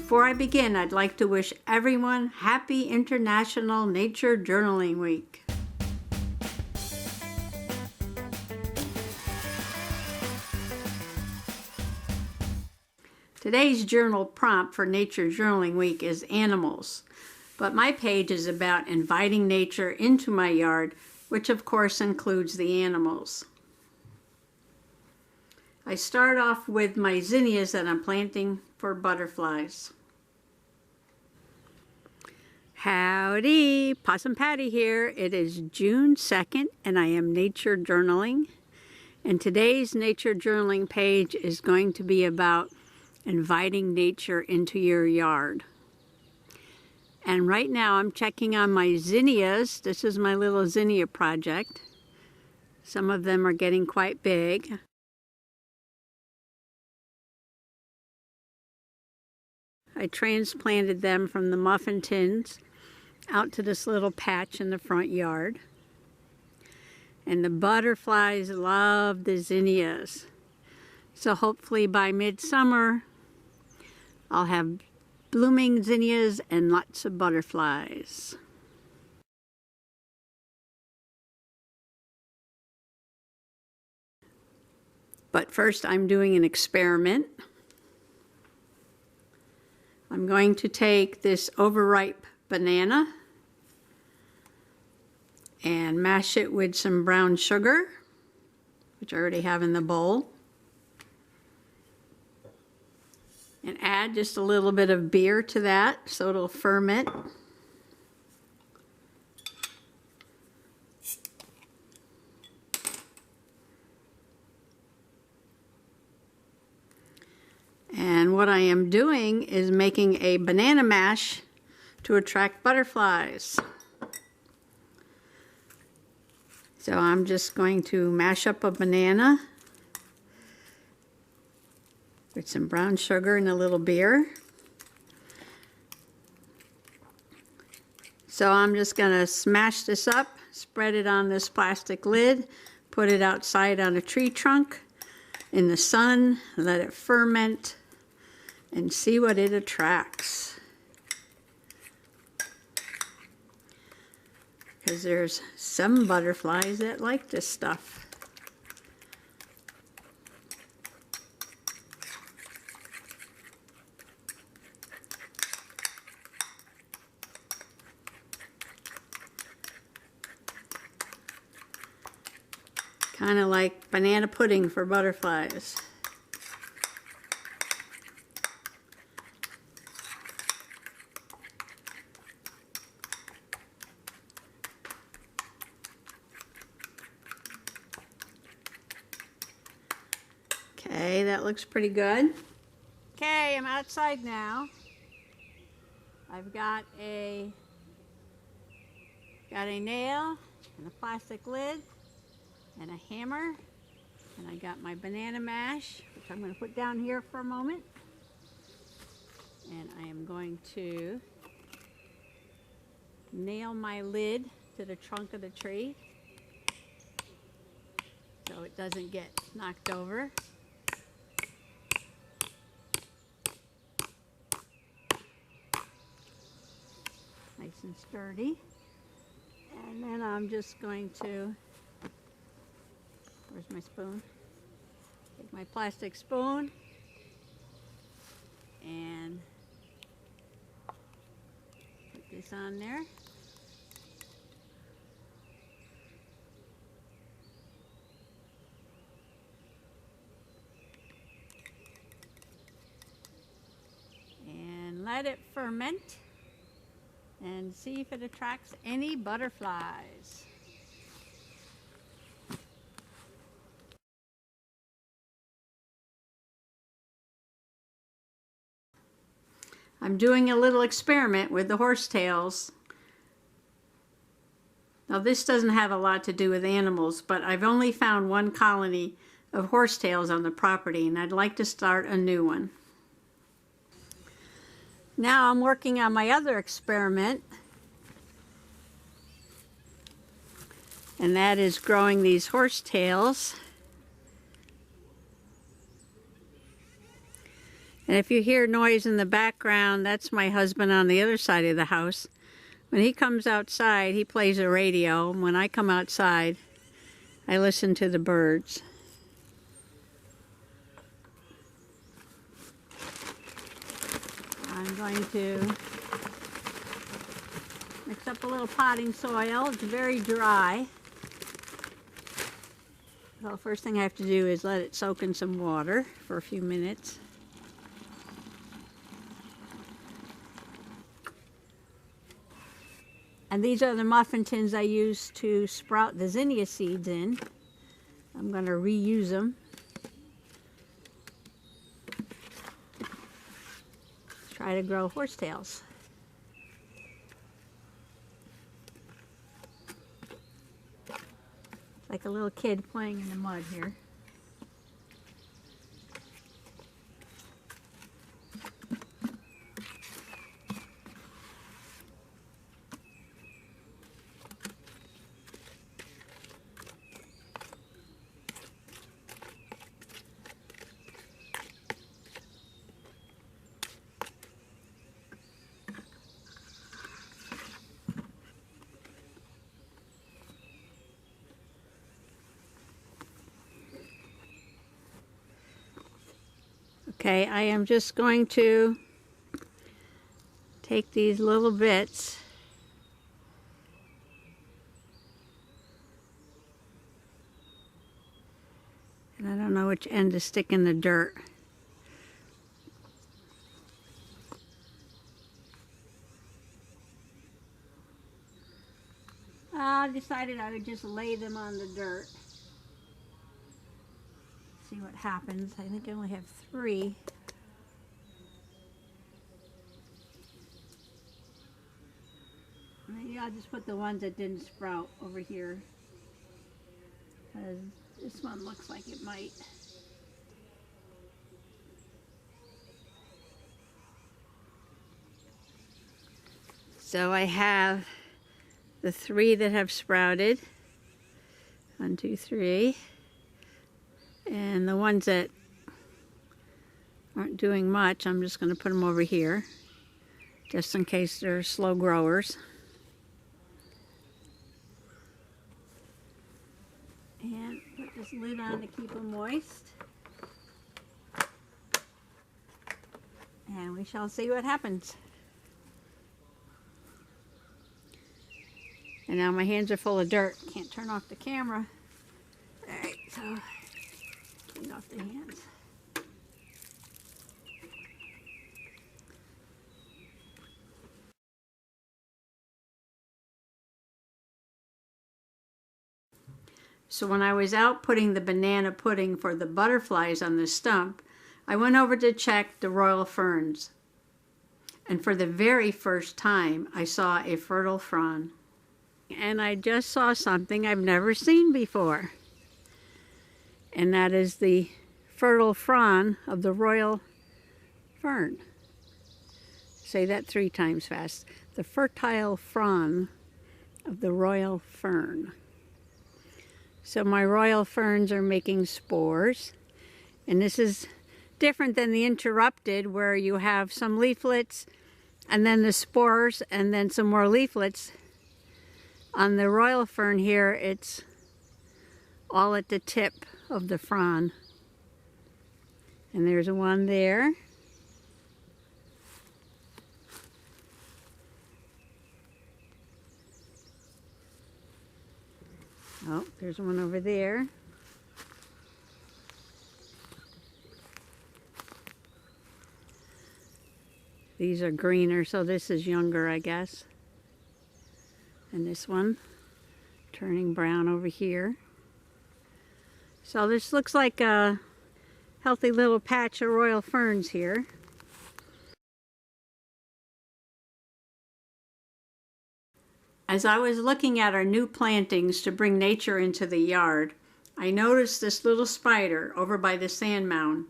Before I begin, I'd like to wish everyone happy International Nature Journaling Week. Today's journal prompt for Nature Journaling Week is animals, but my page is about inviting nature into my yard, which of course includes the animals. I start off with my zinnias that I'm planting for butterflies. Howdy, Possum Patty here. It is June 2nd and I am nature journaling. And today's nature journaling page is going to be about inviting nature into your yard. And right now I'm checking on my zinnias. This is my little zinnia project. Some of them are getting quite big. I transplanted them from the muffin tins out to this little patch in the front yard. And the butterflies love the zinnias. So hopefully by midsummer, I'll have blooming zinnias and lots of butterflies. But first I'm doing an experiment. I'm going to take this overripe banana and mash it with some brown sugar, which I already have in the bowl, and add just a little bit of beer to that so it'll ferment. And what I am doing is making a banana mash to attract butterflies. So I'm just going to mash up a banana with some brown sugar and a little beer. So I'm just going to smash this up, spread it on this plastic lid, put it outside on a tree trunk in the sun, let it ferment, and see what it attracts. Because there's some butterflies that like this stuff. Kind of like banana pudding for butterflies. Okay, that looks pretty good. Okay, I'm outside now. I've got a nail and a plastic lid and a hammer, and I got my banana mash, which I'm going to put down here for a moment. And I am going to nail my lid to the trunk of the tree so it doesn't get knocked over. Nice and sturdy. And then I'm just going to, where's my spoon? Take my plastic spoon and put this on there. And let it ferment and see if it attracts any butterflies. I'm doing a little experiment with the horsetails. Now this doesn't have a lot to do with animals, but I've only found one colony of horsetails on the property and I'd like to start a new one. Now I'm working on my other experiment, and that is growing these horsetails. And if you hear noise in the background, that's my husband on the other side of the house. When he comes outside, he plays a radio. When I come outside, I listen to the birds. I'm going to mix up a little potting soil. It's very dry. So the first thing I have to do is let it soak in some water for a few minutes. And these are the muffin tins I use to sprout the zinnia seeds in. I'm going to reuse them. Try to grow horsetails. Like a little kid playing in the mud here. Okay, I am just going to take these little bits and I don't know which end to stick in the dirt. I decided I would just lay them on the dirt. See what happens. I think I only have 3. Maybe I'll just put the ones that didn't sprout over here, because this one looks like it might. So I have the 3 that have sprouted. 1, 2, 3. And the ones that aren't doing much, I'm just going to put them over here, just in case they're slow growers. And put this lid on to keep them moist. And we shall see what happens. And now my hands are full of dirt. Can't turn off the camera. Alright, so clean off the hands. So when I was out putting the banana pudding for the butterflies on the stump, I went over to check the Royal Ferns. And for the very first time, I saw a fertile frond. And I just saw something I've never seen before. And that is the fertile frond of the Royal Fern. Say that 3 times fast. The fertile frond of the Royal Fern. So my Royal Ferns are making spores. And this is different than the interrupted, where you have some leaflets and then the spores and then some more leaflets. On the Royal Fern here, it's all at the tip of the frond. And there's one there. Oh, there's one over there. These are greener, so this is younger, I guess. And this one turning brown over here. So this looks like a healthy little patch of Royal Ferns here. As I was looking at our new plantings to bring nature into the yard, I noticed this little spider over by the sand mound.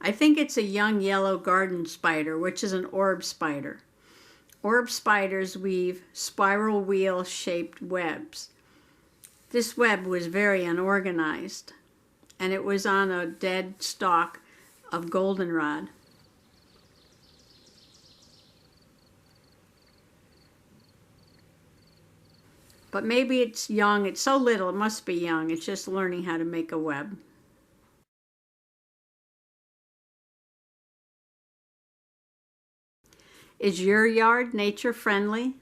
I think it's a young yellow garden spider, which is an orb spider. Orb spiders weave spiral wheel shaped webs. This web was very unorganized, and it was on a dead stalk of goldenrod. But maybe it's young. It's so little, it must be young. It's just learning how to make a web. Is your yard nature friendly?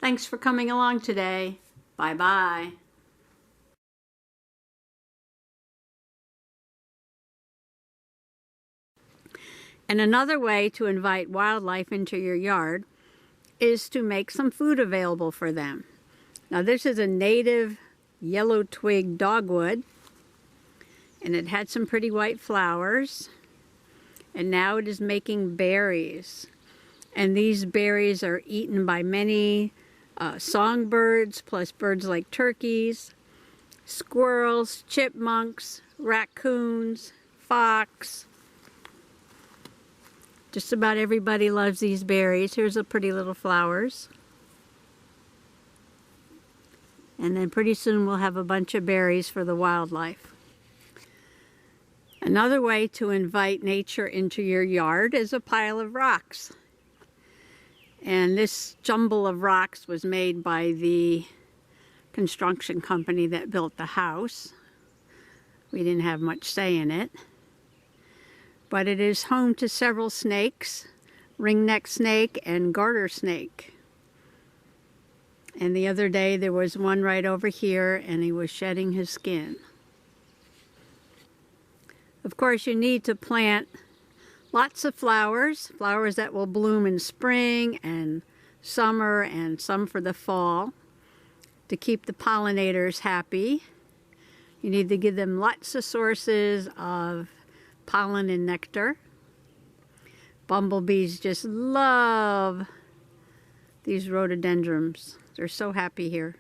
Thanks for coming along today. Bye-bye. And another way to invite wildlife into your yard is to make some food available for them. Now this is a native yellow twig dogwood, and it had some pretty white flowers, and now it is making berries. And these berries are eaten by many songbirds, plus birds like turkeys, squirrels, chipmunks, raccoons, fox. Just about everybody loves these berries. Here's the pretty little flowers. And then pretty soon we'll have a bunch of berries for the wildlife. Another way to invite nature into your yard is a pile of rocks. And this jumble of rocks was made by the construction company that built the house. We didn't have much say in it. But it is home to several snakes, ringneck snake and garter snake. And the other day there was one right over here, and he was shedding his skin. Of course, you need to plant lots of flowers, flowers that will bloom in spring and summer and some for the fall, to keep the pollinators happy. You need to give them lots of sources of pollen and nectar. Bumblebees just love these rhododendrons. They're so happy here.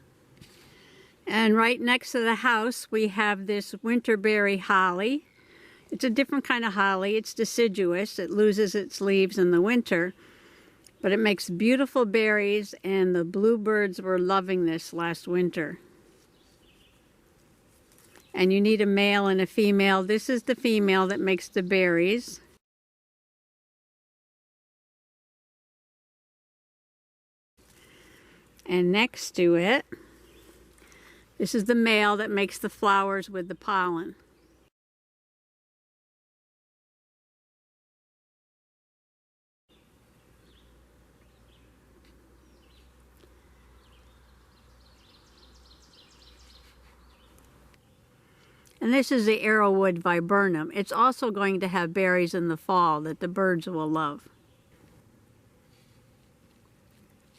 And right next to the house we have this winterberry holly. It's a different kind of holly. It's deciduous. It loses its leaves in the winter, but it makes beautiful berries, and the bluebirds were loving this last winter. And you need a male and a female. This is the female that makes the berries. And next to it, this is the male that makes the flowers with the pollen. And this is the arrowwood viburnum. It's also going to have berries in the fall that the birds will love.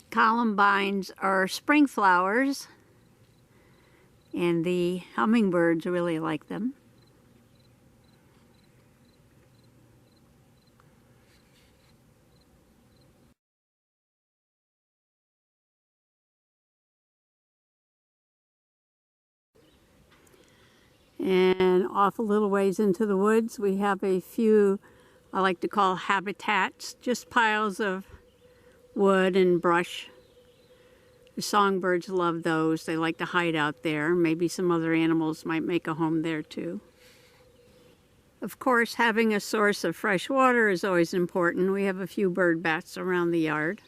Columbines are spring flowers, and the hummingbirds really like them. And off a little ways into the woods we have a few I like to call habitats, just piles of wood and brush. The songbirds love those. They like to hide out there. Maybe some other animals might make a home there too. Of course, having a source of fresh water is always important. We have a few bird baths around the yard.